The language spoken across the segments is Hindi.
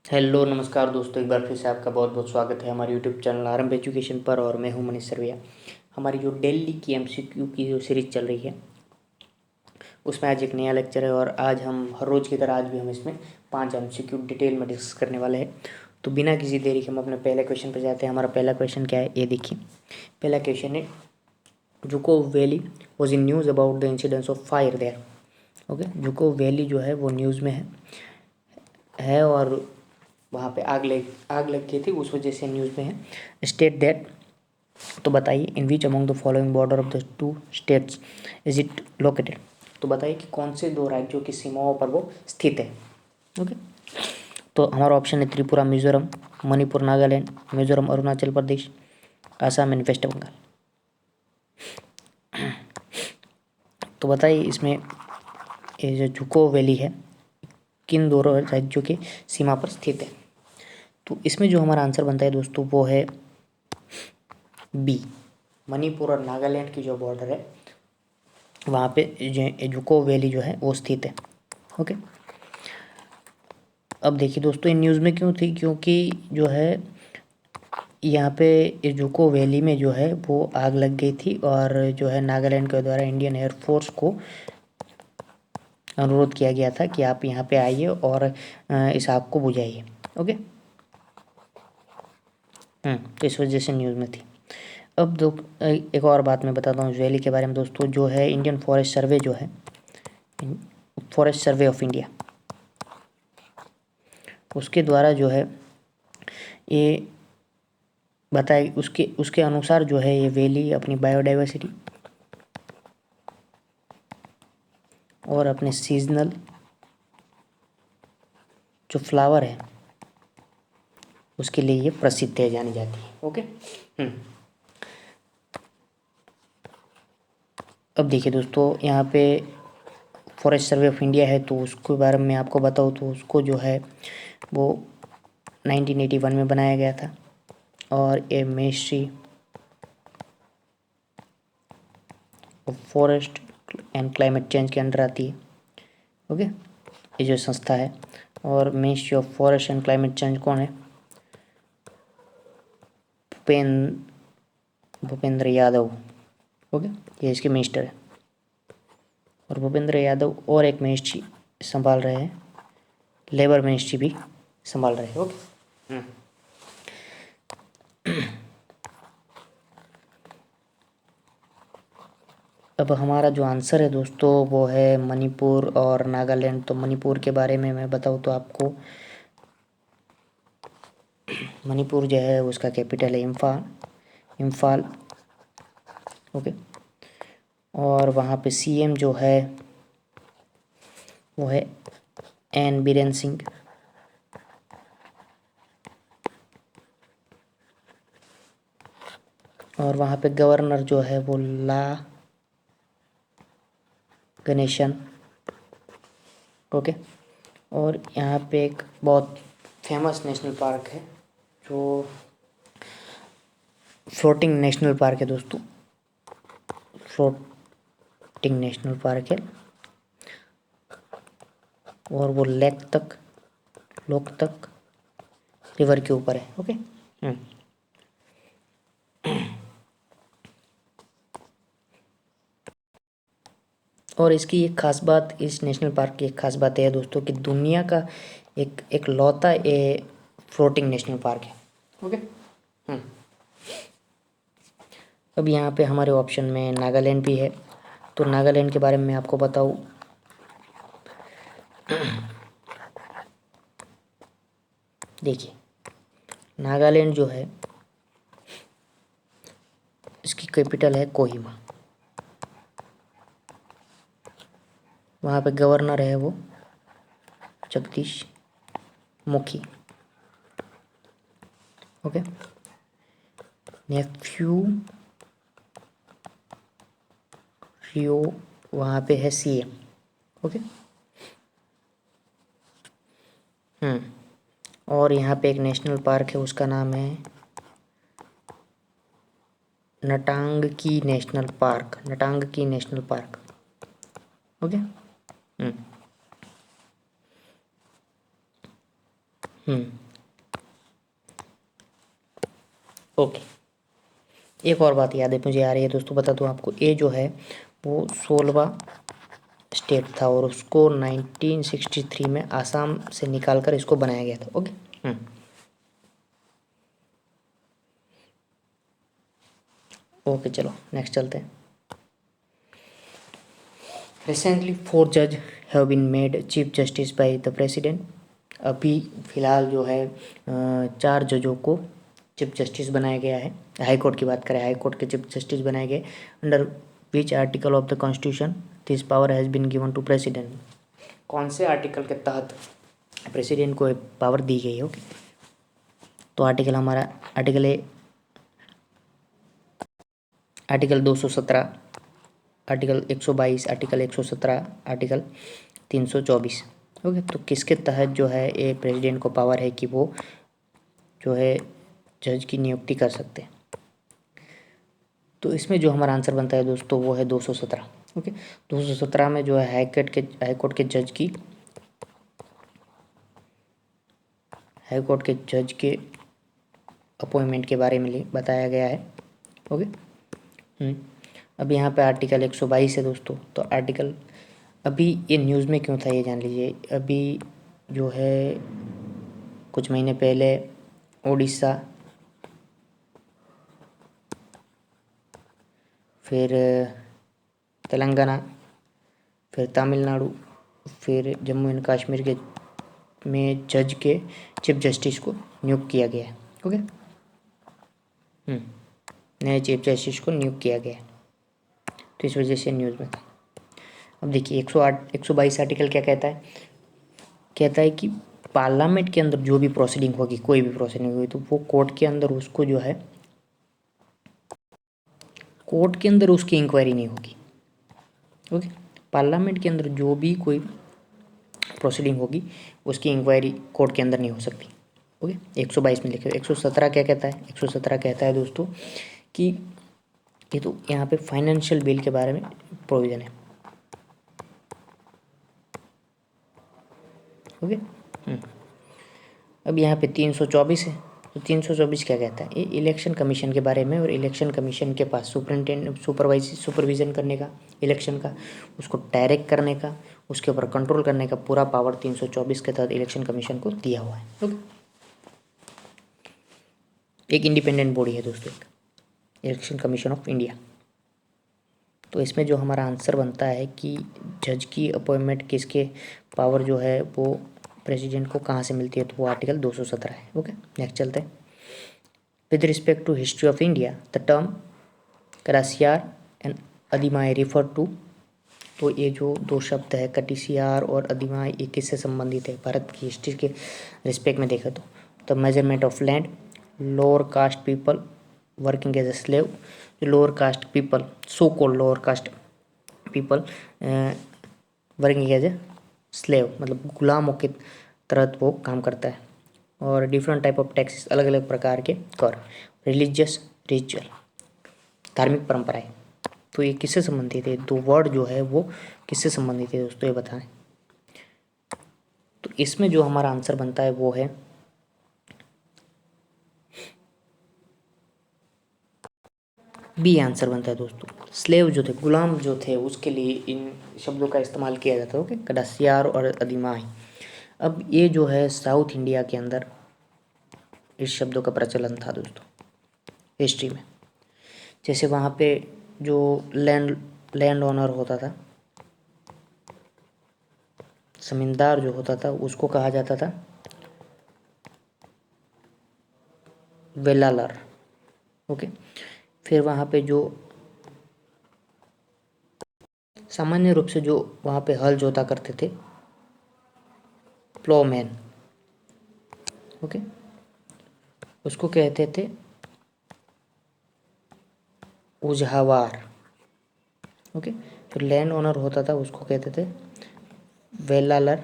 हेलो नमस्कार दोस्तों, एक बार फिर से आपका बहुत बहुत स्वागत है हमारे यूट्यूब चैनल आरंभ एजुकेशन पर। और मैं हूं मनीष सरवैया। हमारी जो डेली की एमसीक्यू की जो सीरीज चल रही है उसमें आज एक नया लेक्चर है। और आज हम हर रोज़ की तरह आज भी हम इसमें 5 एमसीक्यू डिटेल में डिस्कस करने वाले हैं। तो बिना किसी देरी के हम अपने पहले क्वेश्चन पर जाते हैं। हमारा पहला क्वेश्चन क्या है, ये देखिए। पहला क्वेश्चन है, Dzukou valley was in news about the incidence of fire there. Okay, Dzukou valley जो है वो न्यूज़ में है और वहाँ पे आग लग गई थी, उस वजह से न्यूज़ में है। स्टेट दैट, तो बताइए, in which among the following border of the two states is it located. तो बताइए कि कौन से दो राज्यों की सीमाओं पर वो स्थित है। ओके, तो हमारा ऑप्शन है त्रिपुरा मिजोरम, मणिपुर नागालैंड, मिजोरम अरुणाचल प्रदेश, आसाम एंड वेस्ट बंगाल। तो बताइए इसमें ये जो जुको वैली है किन दोनों राज्यों की सीमा पर स्थित है। तो इसमें जो हमारा आंसर बनता है दोस्तों वो है बी, मणिपुर और नागालैंड की जो बॉर्डर है वहाँ पे जो जुको वैली जो है वो स्थित है। ओके, अब देखिए दोस्तों, इन न्यूज़ में क्यों थी, क्योंकि जो है यहाँ पे ये जुको वैली में जो है वो आग लग गई थी और जो है नागालैंड के द्वारा इंडियन एयरफोर्स को अनुरोध किया गया था कि आप यहाँ पे आइए और इस आग को बुझाइए। ओके, तो इस वजह से न्यूज़ में थी। अब दो एक और बात मैं बताता हूँ इस वैली के बारे में दोस्तों। जो है इंडियन फॉरेस्ट सर्वे जो है, फॉरेस्ट सर्वे ऑफ इंडिया, उसके द्वारा जो है ये बताए, उसके उसके अनुसार जो है ये वैली अपनी बायोडाइवर्सिटी और अपने सीजनल जो फ्लावर है उसके लिए ये प्रसिद्ध है, जानी जाती है। ओके, अब देखिए दोस्तों, यहाँ पे फॉरेस्ट सर्वे ऑफ इंडिया है तो उसके बारे में आपको बताऊँ तो उसको जो है वो 1981 में बनाया गया था और ये ministry of forest and climate change के अंडर आती है। ओके, ये जो संस्था है, और ministry of forest and climate change कौन है, भूपेंद्र यादव। ओके, ये इसके मिनिस्टर है। और भूपेंद्र यादव और एक मिनिस्ट्री संभाल रहे हैं, लेबर मिनिस्ट्री भी संभाल रहे हैं। ओके, अब हमारा जो आंसर है दोस्तों वो है मणिपुर और नागालैंड। तो मणिपुर के बारे में मैं बताऊँ तो आपको, मणिपुर जो है उसका कैपिटल है इम्फाल। ओके, और वहाँ पे सीएम जो है वो है एन बीरेन सिंह। और वहाँ पे गवर्नर जो है वो ला गणेशन। ओके, और यहाँ पे एक बहुत फेमस नेशनल पार्क है जो फ्लोटिंग नेशनल पार्क है दोस्तों, फ्लोटिंग नेशनल पार्क है। और वो लोकतक रिवर के ऊपर है। ओके, और इसकी एक खास बात, इस नेशनल पार्क की एक खास बात है दोस्तों कि दुनिया का एक लौता ये फ्लोटिंग नेशनल पार्क है। ओके, अब यहाँ पे हमारे ऑप्शन में नागालैंड भी है। तो नागालैंड के बारे में मैं आपको बताऊँ, देखिए नागालैंड जो है इसकी कैपिटल है कोहिमा। वहाँ पे गवर्नर है वो जगदीश मुखी। ओके, नेफ्यू रियो वहाँ पे है सीएम। ओके, और यहाँ पे एक नेशनल पार्क है, उसका नाम है नटांगकी नेशनल पार्क। ओके, ओके, एक और बात याद है मुझे आ रही है दोस्तों, बता दूं आपको, ये जो है वो 16वां स्टेट था और उसको 1963 में आसाम से निकाल कर इसको बनाया गया था। ओके। ओके, चलो नेक्स्ट चलते हैं। रिसेंटली 4 जज have been made chief justice by the president. अभी फ़िलहाल जो है 4 जजों को चीफ जस्टिस बनाया गया है। हाई कोर्ट की बात करें, हाई कोर्ट के चीफ जस्टिस बनाए गए। Under which article of the constitution this power has been given to president. कौन से आर्टिकल के तहत प्रेसिडेंट को पावर दी गई है? ओके, तो आर्टिकल हमारा article 217, article 122, article 117, article 324। Okay, तो किसके तहत जो है ये प्रेसिडेंट को पावर है कि वो जो है जज की नियुक्ति कर सकते हैं? तो इसमें जो हमारा आंसर बनता है दोस्तों वो है 217। ओके, 217 में जो है हाई कोर्ट के जज के अपॉइंटमेंट के बारे में बताया गया है। ओके। अब यहाँ पे आर्टिकल 122 है दोस्तों। तो आर्टिकल अभी ये न्यूज़ में क्यों था ये जान लीजिए। अभी जो है कुछ महीने पहले उड़ीसा, फिर तेलंगाना, फिर तमिलनाडु, फिर जम्मू एंड कश्मीर के में जज के चीफ जस्टिस को नियुक्त किया गया है। ओके, नए चीफ जस्टिस को नियुक्त किया गया है, तो इस वजह से न्यूज़ में था। अब देखिए 122 आर्टिकल क्या कहता है? कहता है कि पार्लियामेंट के अंदर जो भी प्रोसीडिंग होगी, कोई भी प्रोसीडिंग होगी, तो वो कोर्ट के अंदर उसको जो है कोर्ट के अंदर उसकी इंक्वायरी नहीं होगी। ओके, पार्लियामेंट के अंदर जो भी कोई प्रोसीडिंग होगी उसकी इंक्वायरी कोर्ट के अंदर नहीं हो सकती। ओके, 122 में लिखे। 117 क्या कहता है? 117 कहता है दोस्तों कि ये तो यहाँ पे फाइनेंशियल बिल के बारे में प्रोविज़न है। ओके। अब यहाँ पे 324 है। तो 324 क्या कहता है? ये इलेक्शन कमीशन के बारे में, और इलेक्शन कमीशन के पास सुपरविज़न करने का, इलेक्शन का, उसको डायरेक्ट करने का, उसके ऊपर कंट्रोल करने का पूरा पावर 324 के तहत इलेक्शन कमीशन को दिया हुआ है। ओके, एक इंडिपेंडेंट बॉडी है दोस्तों, एक इलेक्शन कमीशन ऑफ इंडिया। तो इसमें जो हमारा आंसर बनता है कि जज की अपॉइंटमेंट किसके पावर जो है वो प्रेसिडेंट को कहाँ से मिलती है, तो वो आर्टिकल 217 है। ओके, नेक्स्ट चलते हैं। With respect to history of India the term Kadaisiyar and Adimai refer to. तो ये जो दो शब्द है कटिसियार और अधिमाई, ये किससे संबंधित है? भारत की हिस्ट्री के रिस्पेक्ट में देखें तो the measurement of land, lower caste people working as a slave. जो lower caste people, so called lower caste people working as a slave, मतलब गुलामों के तहत वो काम करता है। और डिफरेंट टाइप ऑफ टैक्सेस, अलग अलग प्रकार के कर। रिलीजियस रिचुअल, धार्मिक परंपराएं। तो ये किससे संबंधित है? दो वर्ड जो है वो किससे संबंधित है दोस्तों, ये बताएं। तो इसमें जो हमारा आंसर बनता है वो है बी आंसर बनता है दोस्तों। स्लेव जो थे, गुलाम जो थे, उसके लिए इन शब्दों का इस्तेमाल किया जाता है। ओके, कडासियार और अधिमाई। अब ये जो है साउथ इंडिया के अंदर इस शब्दों का प्रचलन था दोस्तों हिस्ट्री में। जैसे वहाँ पे जो लैंड ओनर होता था, जमींदार जो होता था, उसको कहा जाता था वेलालर। ओके, फिर वहाँ पे जो सामान्य रूप से जो वहाँ पे हल जोता करते थे, प्लोमैन। ओके, उसको कहते थे उजहावार। ओके, फिर लैंड ओनर होता था उसको कहते थे वेलालर,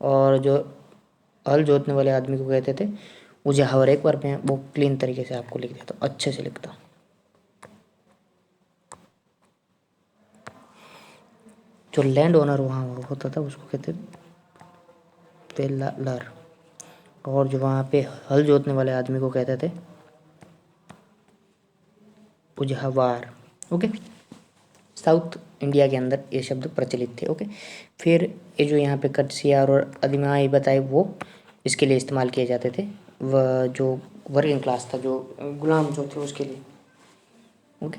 और जो हल जोतने वाले आदमी को कहते थे उजहावर। एक बार मैं वो क्लीन तरीके से आपको लिख देता हूँ, अच्छे से लिखता हूँ। जो लैंड ओनर वहाँ होता था उसको कहते थे पे लर, और जो वहाँ पे हल जोतने वाले आदमी को कहते थे उजहवार। ओके, साउथ इंडिया के अंदर ये शब्द प्रचलित थे। ओके, फिर ये जो यहाँ पे कटसियार और अदमाई बताए वो इसके लिए इस्तेमाल किए जाते थे, वह जो वर्किंग क्लास था, जो गुलाम जो थे उसके लिए। ओके,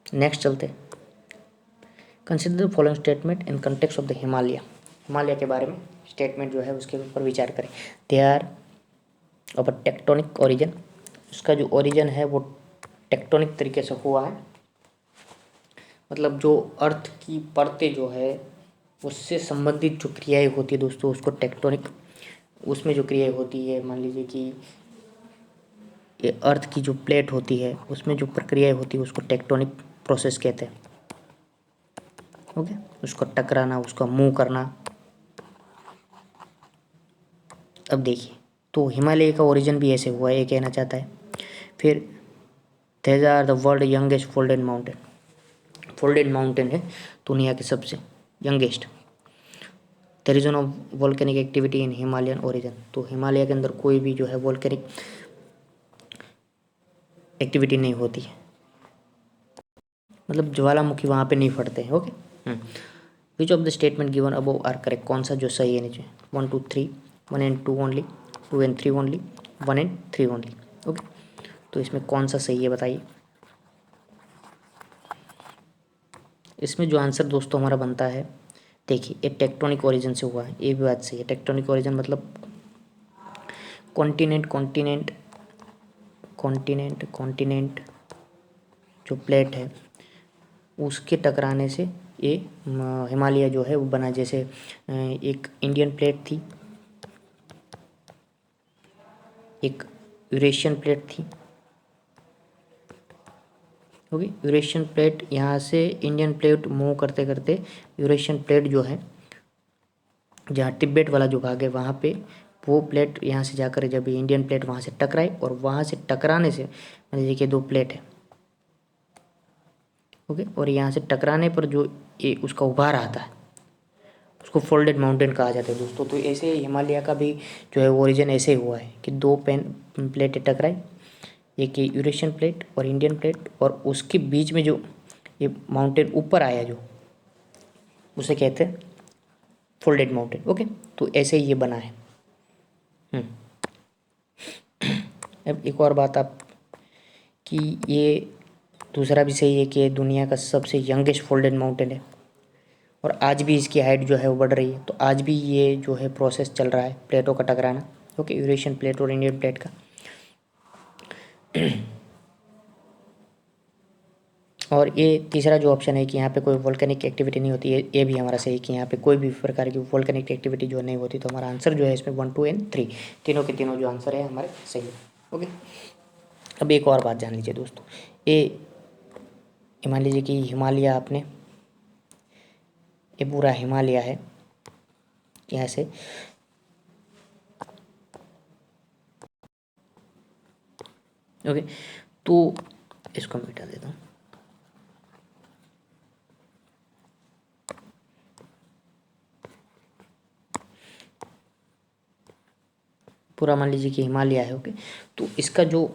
नेक्स्ट चलते। Consider the following statement in context of the Himalaya. Himalaya के बारे में स्टेटमेंट जो है उसके ऊपर विचार करें। They are of a tectonic origin, उसका जो ओरिजिन है वो टेक्टोनिक तरीके से हुआ है, मतलब जो अर्थ की परतें जो है उससे संबंधित जो क्रियाएं होती है दोस्तों उसको टेक्टोनिक, उसमें जो क्रियाएं होती है, मान लीजिए कि ये अर्थ की जो प्लेट होती है उसमें जो प्रक्रियाएं होती है उसको टेक्टोनिक प्रोसेस कहते हैं। ओके, उसको टकराना, उसका मूव करना। अब देखिए, तो हिमालय का ओरिजिन भी ऐसे हुआ है, ये कहना चाहता है। फिर there are the world youngest folded mountain, folded mountain है दुनिया के सबसे youngest. There is no volcanic activity in Himalayan origin, तो हिमालय के अंदर कोई भी जो है वोल्केनिक एक्टिविटी नहीं होती है, मतलब ज्वालामुखी वहाँ पे नहीं फटते हैं। Okay, which of the statement given above are correct, कौन सा जो सही है नीचे, 1 2 3, 1 and 2 only, 2 and 3 only, 1 and 3 only. Okay, तो इसमें कौन सा सही है बताइए। इसमें जो आंसर दोस्तों हमारा बनता है, देखिए ये टेक्टोनिक ओरिजिन से हुआ है, ये भी बात सही है। टेक्टोनिक ओरिजिन मतलब कॉन्टिनेंट कॉन्टिनेंट कॉन्टिनेंट कॉन्टिनेंट जो प्लेट है उसके टकराने से ये हिमालय जो है वो बना। जैसे एक इंडियन प्लेट थी, एक यूरेशियन प्लेट थी। ओके, यूरेशियन प्लेट यहाँ से इंडियन प्लेट मूव करते करते यूरेशियन प्लेट जो है, जहाँ तिब्बत वाला जो भाग है वहाँ पे वो प्लेट यहाँ से जाकर जब इंडियन प्लेट वहाँ से टकराई, और वहाँ से टकराने से मान लीजिए कि दो प्लेट है। ओके, और यहाँ से टकराने पर जो ये उसका उभार आता है उसको फोल्डेड माउंटेन कहा जाता है दोस्तों। तो ऐसे हिमालय का भी जो है ओरिजिन ऐसे हुआ है कि दो प्लेटें टकराई, एक ये यूरेशियन प्लेट और इंडियन प्लेट, और उसके बीच में जो ये माउंटेन ऊपर आया जो उसे कहते हैं फोल्डेड माउंटेन। ओके, तो ऐसे ही ये बना है। अब एक और बात आप कि ये दूसरा भी सही है कि ये दुनिया का सबसे यंगेस्ट फोल्डेड माउंटेन है, और आज भी इसकी हाइट जो है वो बढ़ रही है। तो आज भी ये जो है प्रोसेस चल रहा है प्लेटों का टकराना। ओके, यूरेशियन प्लेट और इंडियन प्लेट का। और ये तीसरा जो ऑप्शन है कि यहाँ पे कोई वोल्केनिक एक्टिविटी नहीं होती है, ये भी हमारा सही है कि यहाँ पे कोई भी प्रकार की वोल्केनिक एक्टिविटी जो नहीं होती। तो हमारा आंसर जो है इसमें 1 2 and 3 तीनों के तीनों जो आंसर है हमारे सही है। ओके, अब एक और बात जान लीजिए दोस्तों, ये मान लीजिए कि हिमालय आपने, ये पूरा हिमालय है यहाँ से, ओके, तो इसको मिटा देता हूँ। पूरा मान लीजिए कि हिमालय है। ओके, तो इसका जो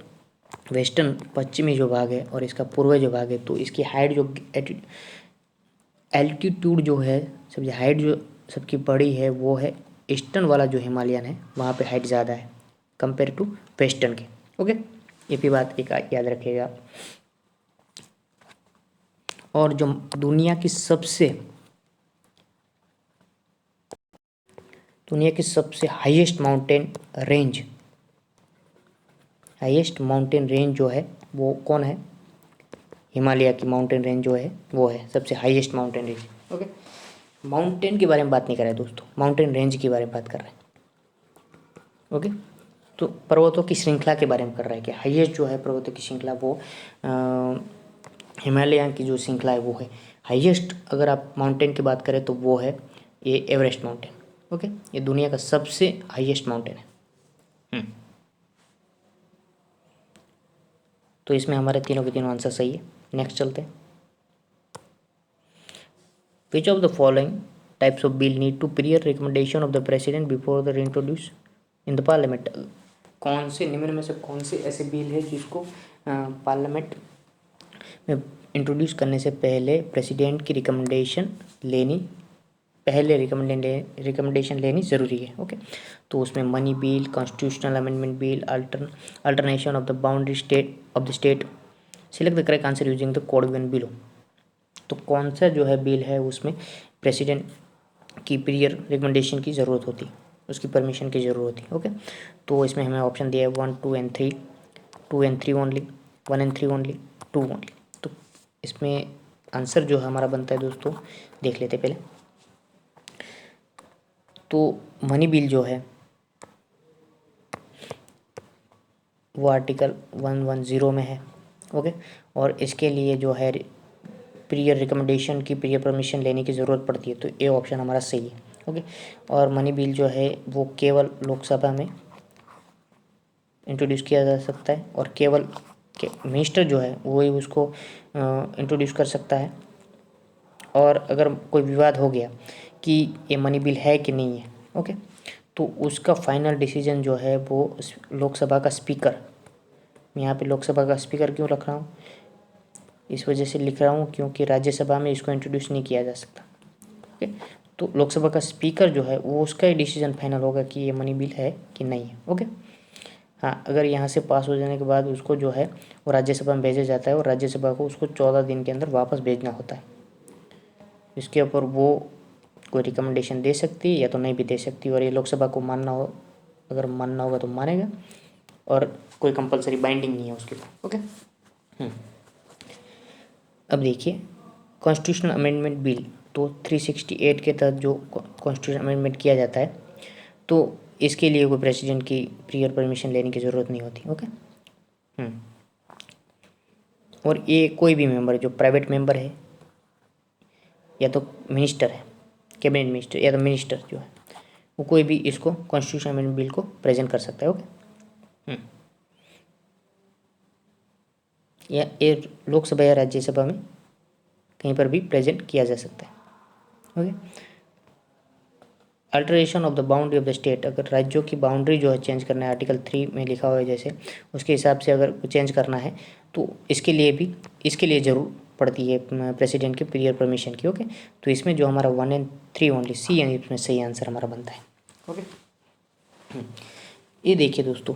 वेस्टर्न पश्चिमी जो भाग है और इसका पूर्वी जो भाग है, तो इसकी हाइट जो एल्टीट्यूड जो है, सबसे हाइट जो सबकी बड़ी है वो है ईस्टर्न वाला जो हिमालयन है, वहाँ पे हाइट ज़्यादा है कंपेयर टू वेस्टर्न के। ओके, ये भी बात एक याद रखिएगा। और जो दुनिया की सबसे हाईएस्ट माउंटेन रेंज जो है वो कौन है, हिमालय की माउंटेन रेंज जो है वो है सबसे highest mountain range. Okay, mountain के बारे में बात नहीं कर रहे दोस्तों, माउंटेन रेंज के बारे में बात कर रहे हैं। ओके, तो पर्वतों की श्रृंखला के बारे में कर रहा है कि हाईएस्ट जो है पर्वतों की श्रृंखला वो हिमालय की जो श्रृंखला है वो है हाईएस्ट। अगर आप माउंटेन की बात करें तो वो है ये एवरेस्ट माउंटेन। ओके, ये दुनिया का सबसे हाईएस्ट माउंटेन है। तो इसमें हमारे तीनों के तीनों आंसर सही है। नेक्स्ट चलते हैं। Which of the following types of bill need to prior recommendation of the president before the introduce in the parliament. कौन से निम्न में से कौन से ऐसे बिल है जिसको पार्लियामेंट में इंट्रोड्यूस करने से पहले प्रेसिडेंट की रिकमेंडेशन लेनी ज़रूरी है। ओके, तो उसमें money bill, constitutional amendment bill, alternation of the boundary state of the state, select the correct answer using the code given below. तो कौन सा जो है बिल है उसमें प्रेसिडेंट की प्रियर रिकमेंडेशन की ज़रूरत होती है, उसकी परमिशन की ज़रूरत होती है। ओके, तो इसमें हमें ऑप्शन दिया है 1, 2 and 3, 2 and 3 only, 1 and 3 only, 2 only. तो इसमें आंसर जो है हमारा बनता है दोस्तों, देख लेते पहले। तो मनी बिल जो है वो आर्टिकल 110 में है। ओके, और इसके लिए जो है प्रियर रिकमेंडेशन की प्रियर परमिशन लेने की ज़रूरत पड़ती है, तो ये ऑप्शन हमारा सही है। ओके, और मनी बिल जो है वो केवल लोकसभा में इंट्रोड्यूस किया जा सकता है और केवल मिनिस्टर जो है वही उसको इंट्रोड्यूस कर सकता है। और अगर कोई विवाद हो गया कि ये मनी बिल है कि नहीं है, ओके, तो उसका फाइनल डिसीजन जो है वो लोकसभा का स्पीकर, यहाँ पे लोकसभा का स्पीकर क्यों रख रहा हूँ, इस वजह से लिख रहा हूँ क्योंकि राज्यसभा में इसको इंट्रोड्यूस नहीं किया जा सकता। ओके, तो लोकसभा का स्पीकर जो है वो उसका ही डिसीजन फाइनल होगा कि ये मनी बिल है कि नहीं है। ओके, हाँ, अगर यहाँ से पास हो जाने के बाद उसको जो है वो राज्यसभा में भेजा जाता है और राज्यसभा को उसको 14 दिन के अंदर वापस भेजना होता है। इसके ऊपर वो कोई रिकमेंडेशन दे सकती है या तो नहीं भी दे सकती, और ये लोकसभा को मानना हो, अगर मानना होगा तो मानेगा, और कोई कंपलसरी बाइंडिंग नहीं है उसके ऊपर। ओके, अब देखिए कॉन्स्टिट्यूशनल अमेंडमेंट बिल, तो 368 के तहत जो कॉन्स्टिट्यूशन अमेंडमेंट किया जाता है तो इसके लिए कोई प्रेसिडेंट की प्रियर परमिशन लेने की ज़रूरत नहीं होती। ओके, और ये कोई भी मेंबर है जो प्राइवेट मेंबर है या तो मिनिस्टर है, कैबिनेट मिनिस्टर या तो मिनिस्टर जो है वो कोई भी इसको कॉन्स्टिट्यूशन अमेंडमेंट बिल को प्रेजेंट कर सकता है। ओके, या ये लोकसभा या राज्यसभा में कहीं पर भी प्रेजेंट किया जा सकता है। Okay, alteration of the boundary of the state, अगर राज्यों की बाउंड्री जो है चेंज करना है, आर्टिकल 3 में लिखा हुआ है जैसे, उसके हिसाब से अगर चेंज करना है तो इसके लिए ज़रूर पड़ती है प्रेसिडेंट की प्रियर परमिशन की। ओके, तो इसमें जो हमारा 1 एंड 3 ओनली, सी एंड इसमें सही आंसर हमारा बनता है। ओके, ये देखिए दोस्तों,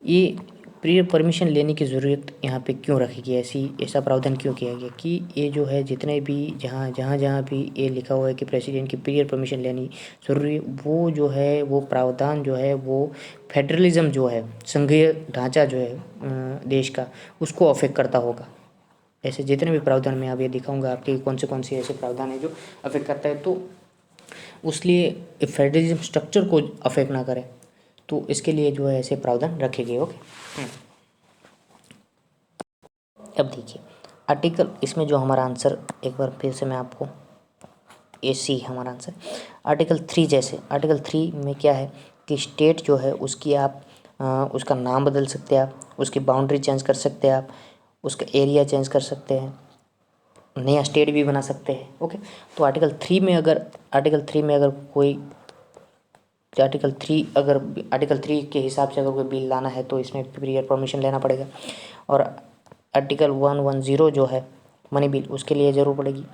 ये प्रियर परमिशन लेने की ज़रूरत यहाँ पे क्यों रखी गई, ऐसा प्रावधान क्यों किया गया कि ये जो है जितने भी जहाँ भी ये लिखा हुआ है कि प्रेसिडेंट की प्रियर परमिशन लेनी ज़रूरी है, वो जो है वो प्रावधान जो है वो फेडरलिज्म जो है, संघीय ढांचा जो है देश का, उसको अफेक्ट करता होगा। ऐसे जितने भी प्रावधान मैं अभी दिखाऊंगा आपके कौन से ऐसे प्रावधान है जो अफेक्ट करता है, तो उसलिए फेडरलिज्म स्ट्रक्चर को अफेक्ट ना करे, तो इसके लिए जो है ऐसे प्रावधान रखे गए। ओके, अब देखिए आर्टिकल, इसमें जो हमारा आंसर एक बार फिर से मैं आपको, ए सी हमारा आंसर। आर्टिकल 3, जैसे आर्टिकल 3 में क्या है कि स्टेट जो है उसकी आप उसका नाम बदल सकते हैं, आप उसकी बाउंड्री चेंज कर सकते हैं, आप उसका एरिया चेंज कर सकते हैं, नया स्टेट भी बना सकते हैं। ओके, तो आर्टिकल 3 में अगर आर्टिकल 3 के हिसाब से अगर कोई बिल लाना है तो इसमें प्रियर परमिशन लेना पड़ेगा। और आर्टिकल 110 जो है मनी बिल, उसके लिए ज़रूर पड़ेगी।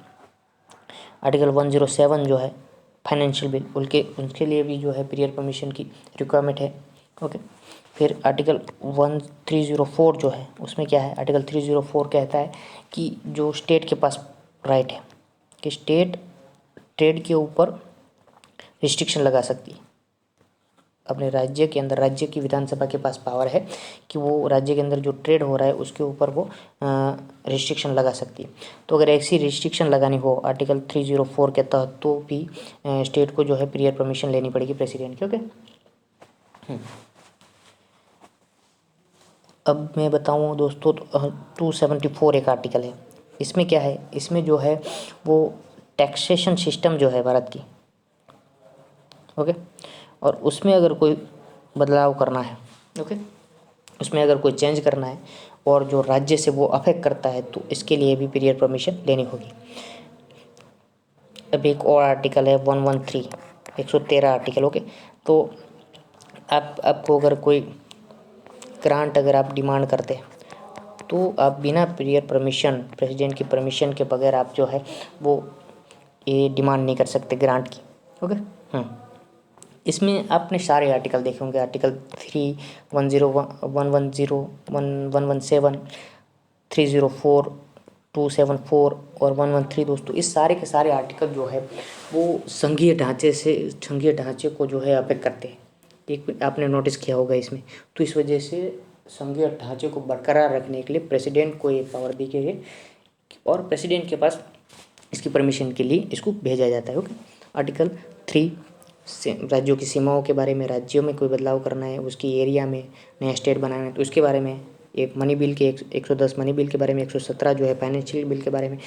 आर्टिकल 107 जो है फाइनेंशियल बिल, उनके लिए भी जो है प्रियर परमिशन की रिक्वायरमेंट है। ओके, फिर आर्टिकल 1304 जो है उसमें क्या है, आर्टिकल 304 कहता है कि जो स्टेट के पास राइट है कि स्टेट ट्रेड के ऊपर रिस्ट्रिक्शन लगा सकती है। अपने राज्य के अंदर राज्य की विधानसभा के पास पावर है कि वो राज्य के अंदर जो ट्रेड हो रहा है उसके ऊपर वो रिस्ट्रिक्शन लगा सकती है। तो अगर ऐसी रिस्ट्रिक्शन लगानी हो आर्टिकल 304 के तहत, तो भी स्टेट को जो है प्रियर परमिशन लेनी पड़ेगी प्रेसिडेंट की। ओके, अब मैं बताऊँ दोस्तों, 274 एक आर्टिकल है, इसमें क्या है, इसमें जो है वो टैक्सेशन सिस्टम जो है भारत की, ओके, और उसमें अगर कोई बदलाव करना है, ओके, उसमें अगर कोई चेंज करना है और जो राज्य से वो अफेक्ट करता है, तो इसके लिए भी प्रियर परमिशन लेनी होगी। अब एक और आर्टिकल है 113, 113 आर्टिकल। ओके, तो आपको अगर कोई ग्रांट अगर आप डिमांड करते हैं तो आप बिना प्रियर परमिशन, प्रेसिडेंट की परमिशन के बगैर आप जो है वो ये डिमांड नहीं कर सकते ग्रांट की। ओके, इसमें आपने सारे आर्टिकल देखे होंगे, आर्टिकल 3, 101, 110, 117, 304, 274 और 113। दोस्तों इस सारे के सारे आर्टिकल जो है वो संघीय ढांचे को जो है अफेक्ट करते हैं। एक आपने नोटिस किया होगा इसमें। तो इस वजह से संघीय ढांचे को बरकरार रखने के लिए प्रेसिडेंट को ये पावर दी गई है और प्रेसिडेंट के पास इसकी परमिशन के लिए इसको भेजा जाता है। ओके, आर्टिकल 3 से राज्यों की सीमाओं के बारे में, राज्यों में कोई बदलाव करना है, उसकी एरिया में नया स्टेट बनाना है तो उसके बारे में, एक मनी बिल के 110 मनी बिल के बारे में, 117 जो है फाइनेंशियल बिल के बारे में,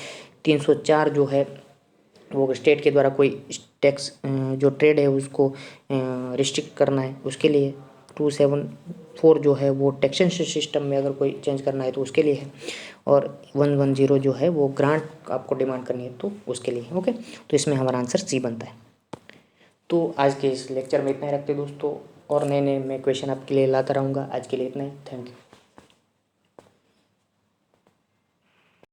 304 जो है वो स्टेट के द्वारा कोई टैक्स जो ट्रेड है उसको रिस्ट्रिक्ट करना है उसके लिए, 274 जो है वो टैक्सेशन सिस्टम में अगर कोई चेंज करना है तो उसके लिए है, और 110 जो है वो ग्रांट आपको डिमांड करनी है तो उसके लिए। ओके, तो इसमें हमारा आंसर सी बनता है। तो आज के इस लेक्चर में इतना ही रखते दोस्तों, और नए नए मैं क्वेश्चन आपके लिए लाता रहूँगा। आज के लिए इतना ही, थैंक यू।